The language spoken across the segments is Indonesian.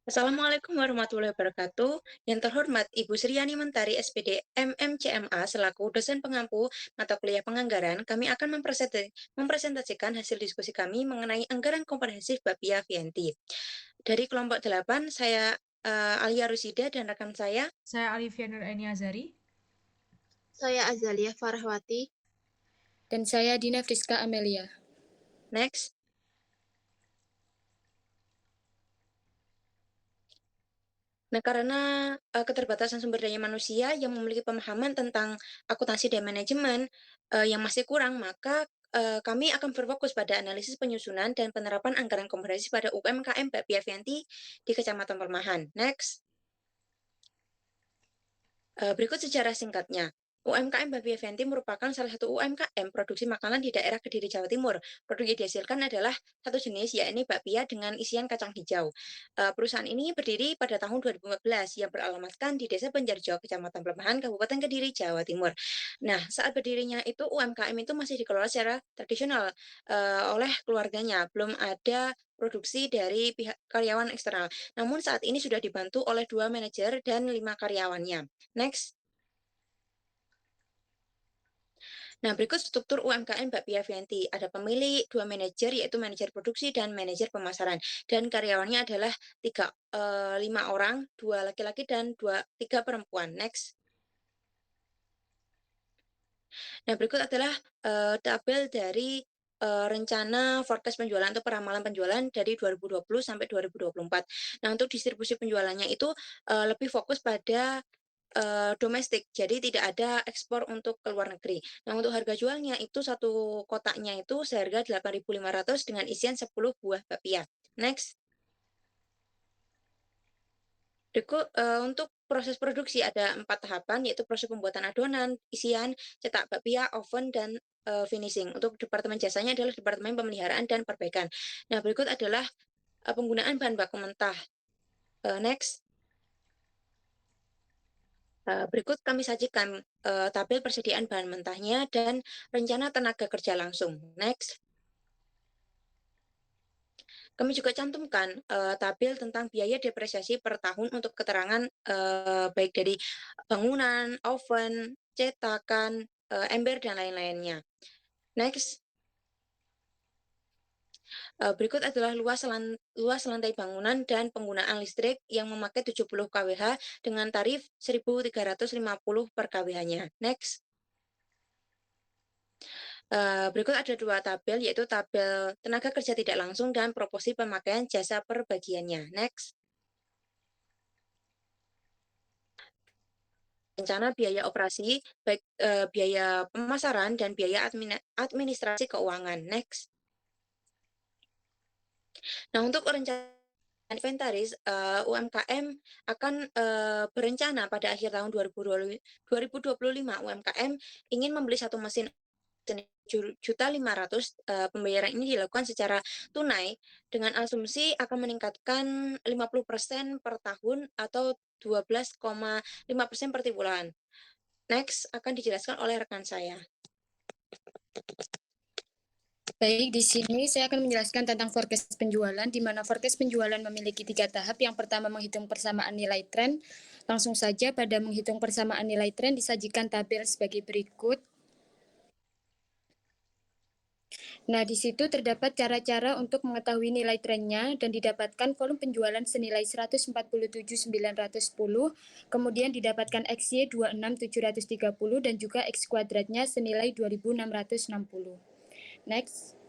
Assalamualaikum warahmatullahi wabarakatuh. Yang terhormat Ibu Sriani Mentari SPD MMCMA selaku dosen pengampu mata kuliah penganggaran, kami akan mempresentasikan hasil diskusi kami mengenai anggaran komprehensif Bapia VNT. Dari kelompok 8, saya Alia Rusida dan rekan saya. Saya Alivia Nur Azari. Saya Azalia Farahwati. Dan saya Dina Friska Amelia. Next. Nah, karena keterbatasan sumber daya manusia yang memiliki pemahaman tentang akuntansi dan manajemen yang masih kurang, maka kami akan berfokus pada analisis penyusunan dan penerapan anggaran komprehensif pada UMKM Bapia VNT di Kecamatan Permahan. Next. Berikut sejarah singkatnya. UMKM Bapia VNT merupakan salah satu UMKM produksi makanan di daerah Kediri, Jawa Timur. Produk yang dihasilkan adalah satu jenis, yakni bakpia dengan isian kacang hijau. Perusahaan ini berdiri pada tahun 2015 yang beralamatkan di Desa Banjarjo, Kecamatan Pelemahan, Kabupaten Kediri, Jawa Timur. Nah, saat berdirinya itu UMKM itu masih dikelola secara tradisional oleh keluarganya. Belum ada produksi dari pihak karyawan eksternal. Namun saat ini sudah dibantu oleh 2 manajer dan 5 karyawannya. Next. Nah, berikut struktur UMKM Bapia VNT. Ada pemilik, 2 manajer, yaitu manajer produksi dan manajer pemasaran. Dan karyawannya adalah 5 orang, 2 laki-laki dan 3 perempuan. Next. Nah, berikut adalah tabel dari rencana forecast penjualan atau peramalan penjualan dari 2020 sampai 2024. Nah, untuk distribusi penjualannya itu lebih fokus pada domestik, jadi tidak ada ekspor untuk ke luar negeri. Nah, untuk harga jualnya itu satu kotaknya itu seharga 8.500 dengan isian 10 buah bakpia. Next. Berikut untuk proses produksi ada 4 tahapan, yaitu proses pembuatan adonan, isian, cetak bakpia, oven, dan finishing. Untuk departemen jasanya adalah departemen pemeliharaan dan perbaikan. Nah, berikut adalah penggunaan bahan baku mentah. Next. Berikut kami sajikan tabel persediaan bahan mentahnya dan rencana tenaga kerja langsung. Next. Kami juga cantumkan tabel tentang biaya depresiasi per tahun untuk keterangan baik dari bangunan, oven, cetakan, ember, dan lain-lainnya. Next. Berikut adalah luas lantai bangunan dan penggunaan listrik yang memakai 70 kWh dengan tarif 1.350 per kWh-nya. Next. Berikut ada 2 tabel, yaitu tabel tenaga kerja tidak langsung dan proporsi pemakaian jasa per bagiannya. Next. Rencana biaya operasi, baik biaya pemasaran dan biaya administrasi keuangan. Next. Nah, untuk rencana inventaris, UMKM akan berencana pada akhir tahun 2025 UMKM ingin membeli satu mesin senilai 1.500.000. Pembayaran ini dilakukan secara tunai dengan asumsi akan meningkatkan 50% per tahun atau 12,5% per bulan. Next akan dijelaskan oleh rekan saya. Baik, di sini saya akan menjelaskan tentang forecast penjualan, di mana forecast penjualan memiliki 3 tahap. Yang pertama menghitung persamaan nilai tren. Langsung saja pada menghitung persamaan nilai tren disajikan tabel sebagai berikut. Nah, di situ terdapat cara-cara untuk mengetahui nilai trennya dan didapatkan volume penjualan senilai 147.910, kemudian didapatkan XY 26.730 dan juga X kuadratnya senilai 2.660. Next.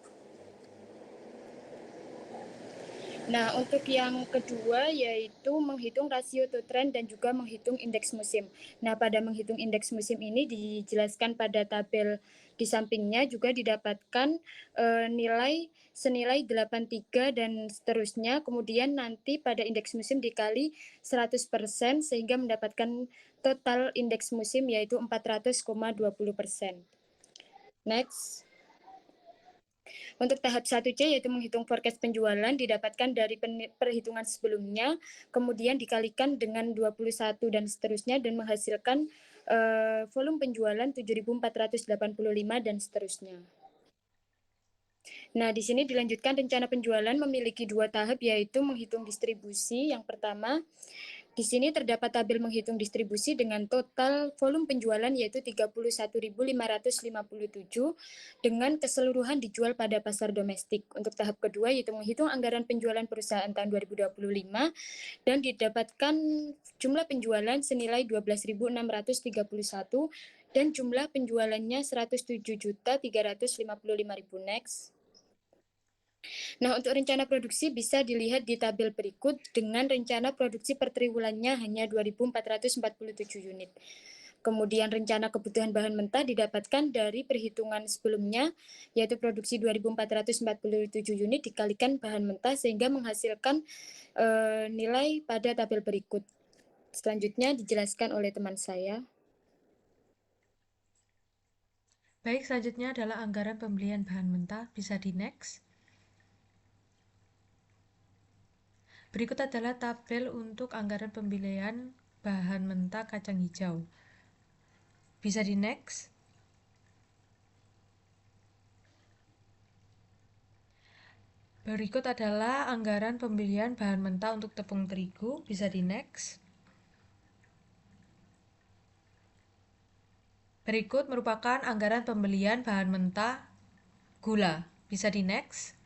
Nah, untuk yang kedua yaitu menghitung rasio to trend dan juga menghitung indeks musim. Nah, pada menghitung indeks musim ini dijelaskan pada tabel di sampingnya juga didapatkan nilai senilai 83 dan seterusnya. Kemudian nanti pada indeks musim dikali 100% sehingga mendapatkan total indeks musim yaitu 400,20%. Next. Untuk tahap 1C yaitu menghitung forecast penjualan didapatkan dari perhitungan sebelumnya, kemudian dikalikan dengan 21 dan seterusnya dan menghasilkan volume penjualan 7.485 dan seterusnya. Nah, di sini dilanjutkan rencana penjualan memiliki 2 tahap, yaitu menghitung distribusi. Yang pertama, di sini terdapat tabel menghitung distribusi dengan total volume penjualan yaitu 31.557 dengan keseluruhan dijual pada pasar domestik. Untuk tahap kedua yaitu menghitung anggaran penjualan perusahaan tahun 2025 dan didapatkan jumlah penjualan senilai 12.631 dan jumlah penjualannya 107.355.000 next. Nah, untuk rencana produksi bisa dilihat di tabel berikut dengan rencana produksi per triwulannya hanya 2.447 unit. Kemudian rencana kebutuhan bahan mentah didapatkan dari perhitungan sebelumnya, yaitu produksi 2.447 unit dikalikan bahan mentah sehingga menghasilkan nilai pada tabel berikut. Selanjutnya dijelaskan oleh teman saya. Baik, selanjutnya adalah anggaran pembelian bahan mentah. Bisa di next. Berikut adalah tabel untuk anggaran pembelian bahan mentah kacang hijau. Bisa di next. Berikut adalah anggaran pembelian bahan mentah untuk tepung terigu. Bisa di next. Berikut merupakan anggaran pembelian bahan mentah gula. Bisa di next.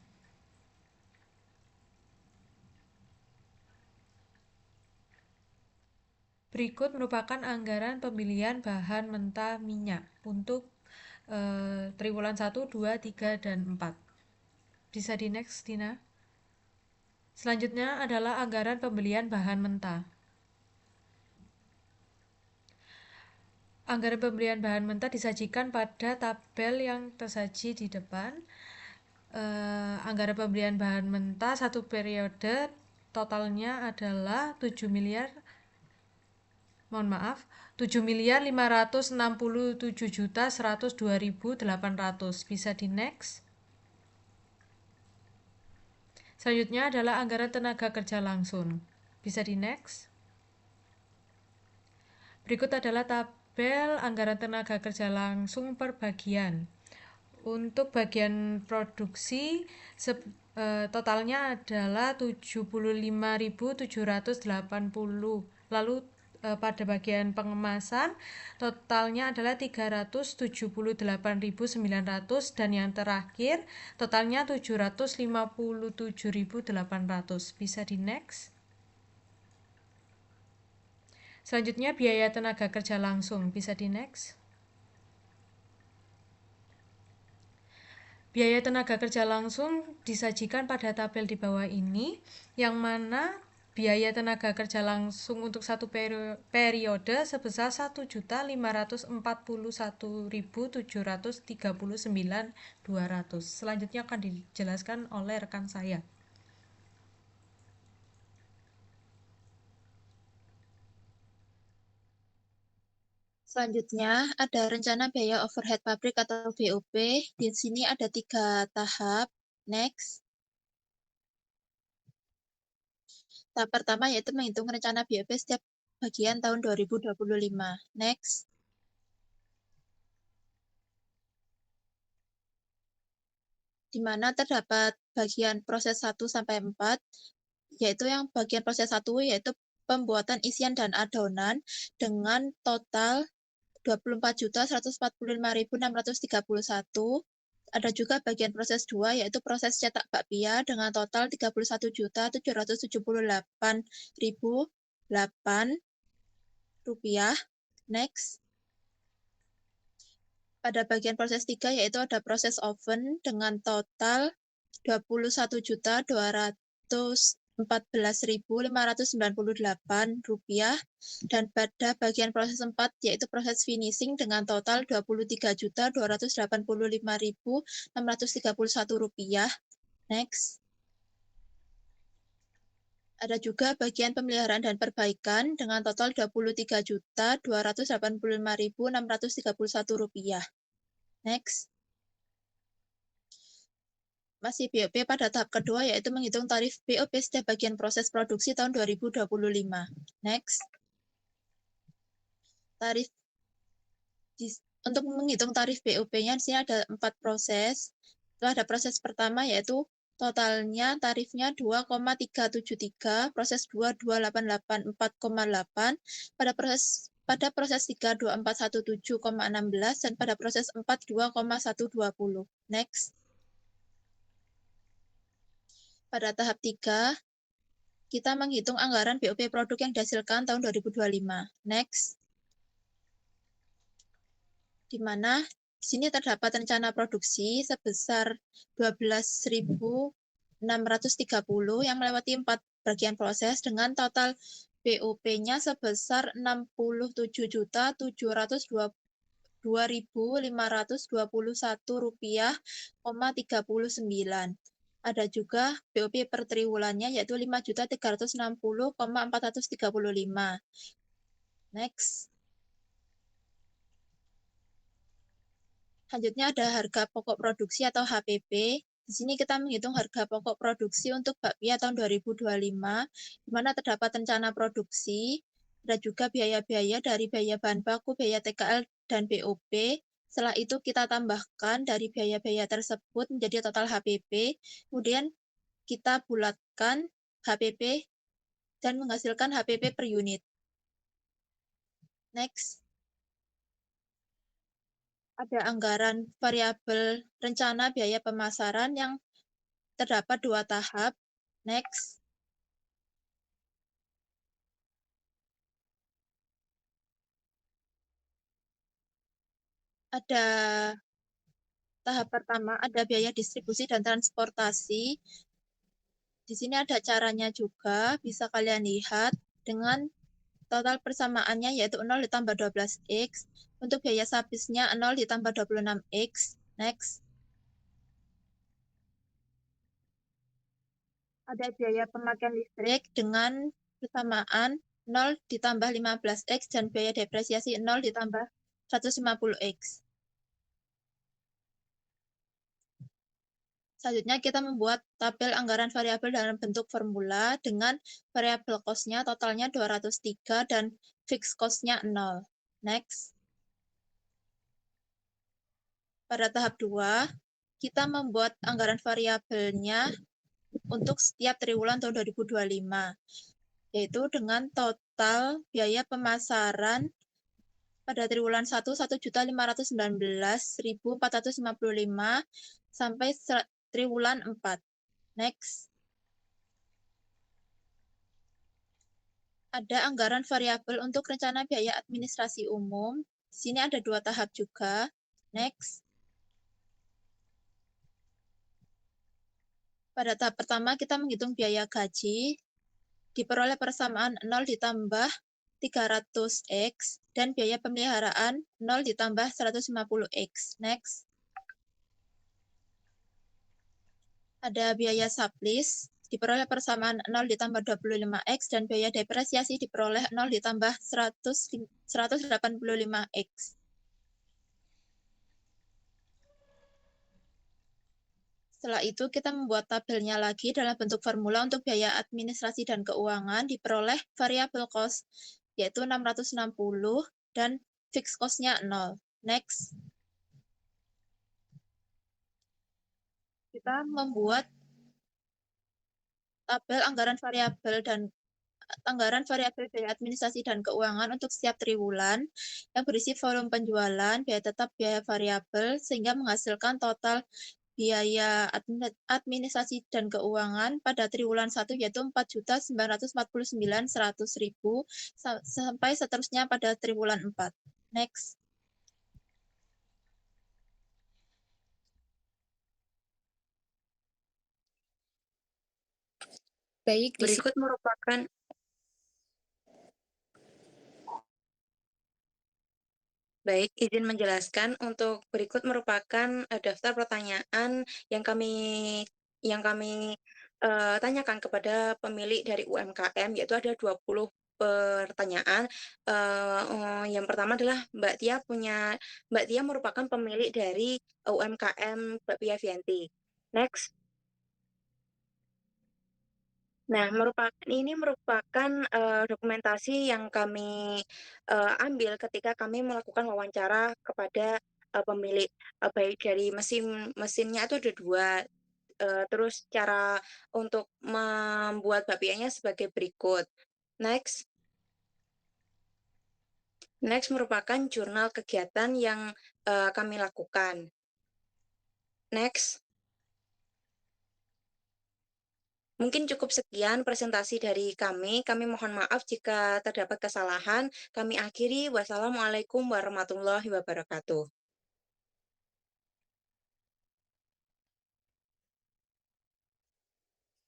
Berikut merupakan anggaran pembelian bahan mentah minyak untuk triwulan 1, 2, 3, dan 4. Bisa di next, Dina. Selanjutnya adalah anggaran pembelian bahan mentah. Anggaran pembelian bahan mentah disajikan pada tabel yang tersaji di depan. Anggaran pembelian bahan mentah satu periode totalnya adalah 7.567.102.800. Bisa di next. Selanjutnya adalah anggaran tenaga kerja langsung. Bisa di next. Berikut adalah tabel anggaran tenaga kerja langsung per bagian. Untuk bagian produksi totalnya adalah 75.780. Lalu pada bagian pengemasan totalnya adalah 378.900 dan yang terakhir totalnya 757.800. Bisa di next. Selanjutnya biaya tenaga kerja langsung. Bisa di next. Biaya tenaga kerja langsung disajikan pada tabel di bawah ini, yang mana biaya tenaga kerja langsung untuk satu periode sebesar 1.541.739.200. Selanjutnya akan dijelaskan oleh rekan saya. Selanjutnya ada rencana biaya overhead pabrik atau BOP. Di sini ada 3 tahap. Next. Tahap pertama yaitu menghitung rencana BOP setiap bagian tahun 2025. Next. Di mana terdapat bagian proses 1 sampai 4, yaitu yang bagian proses 1 yaitu pembuatan isian dan adonan dengan total 24.145.631. Ada juga bagian proses 2 yaitu proses cetak bakpia dengan total 31.778.008 rupiah. Next. Pada bagian proses 3 yaitu ada proses oven dengan total 21.214.598 rupiah, dan pada bagian proses 4 yaitu proses finishing dengan total 23.285.631 rupiah. Next. Ada juga bagian pemeliharaan dan perbaikan dengan total 23.285.631 rupiah. Next. Masih BOP pada tahap kedua yaitu menghitung tarif BOP setiap bagian proses produksi tahun 2025. Next. Untuk menghitung tarif BOP-nya di sini ada 4 proses. Pada proses pertama yaitu totalnya tarifnya 2,373, proses 2 288,4,8, pada proses 3 2417,16 dan pada proses 4 2,120. Next. Pada tahap 3 kita menghitung anggaran BOP produk yang dihasilkan tahun 2025. Next. Di mana di sini terdapat rencana produksi sebesar 12.630 yang melewati 4 bagian proses dengan total BOP-nya sebesar 67.722.521 rupiah, 39. Ada juga BOP per triwulannya yaitu 5.360.435. Next. Selanjutnya ada harga pokok produksi atau HPP. Di sini kita menghitung harga pokok produksi untuk bakpia tahun 2025, di mana terdapat rencana produksi, ada juga biaya-biaya dari biaya bahan baku, biaya TKL, dan BOP. Setelah itu kita tambahkan dari biaya-biaya tersebut menjadi total HPP, kemudian kita bulatkan HPP dan menghasilkan HPP per unit. Next. Ada anggaran variabel rencana biaya pemasaran yang terdapat 2 tahap. Next. Ada tahap pertama, ada biaya distribusi dan transportasi. Di sini ada caranya juga, bisa kalian lihat dengan total persamaannya yaitu 0 ditambah 12X. Untuk biaya sabisnya 0 ditambah 26X. Next. Ada biaya pemakaian listrik dengan persamaan 0 ditambah 15X dan biaya depresiasi 0 ditambah 150X. Selanjutnya kita membuat tabel anggaran variabel dalam bentuk formula dengan variabel cost-nya totalnya 203 dan fixed cost-nya 0. Next. Pada tahap 2, kita membuat anggaran variabelnya untuk setiap triwulan tahun 2025, yaitu dengan total biaya pemasaran pada triwulan 1, 1.519.455 sampai triwulan 4. Next. Ada anggaran variabel untuk rencana biaya administrasi umum. Di sini ada 2 tahap juga. Next. Pada tahap pertama kita menghitung biaya gaji, diperoleh persamaan 0 ditambah 300X, dan biaya pemeliharaan 0 ditambah 150X. Next. Ada biaya sublease, diperoleh persamaan 0 ditambah 25X, dan biaya depresiasi diperoleh 0 ditambah 185X. Setelah itu kita membuat tabelnya lagi dalam bentuk formula untuk biaya administrasi dan keuangan, diperoleh variabel cost yaitu 660 dan fixed cost-nya 0. Next. Kita membuat tabel anggaran variabel biaya administrasi dan keuangan untuk setiap triwulan yang berisi volume penjualan, biaya tetap, biaya variabel, sehingga menghasilkan total biaya administrasi dan keuangan pada triwulan 1 yaitu 4.949.100.000 sampai seterusnya pada triwulan 4. Next. Baik, Berikut merupakan Baik, izin menjelaskan untuk berikut merupakan daftar pertanyaan yang kami tanyakan kepada pemilik dari UMKM, yaitu ada 20 pertanyaan. Yang pertama adalah Mbak Tia merupakan pemilik dari UMKM Bakpia Vianti. Next. Nah, ini merupakan dokumentasi yang kami ambil ketika kami melakukan wawancara kepada pemilik baik dari mesinnya itu ada 2, terus cara untuk membuat bakpianya sebagai berikut. Next. Next merupakan jurnal kegiatan yang kami lakukan. Next. Mungkin cukup sekian presentasi dari kami. Kami mohon maaf jika terdapat kesalahan. Kami akhiri. Wassalamualaikum warahmatullahi wabarakatuh.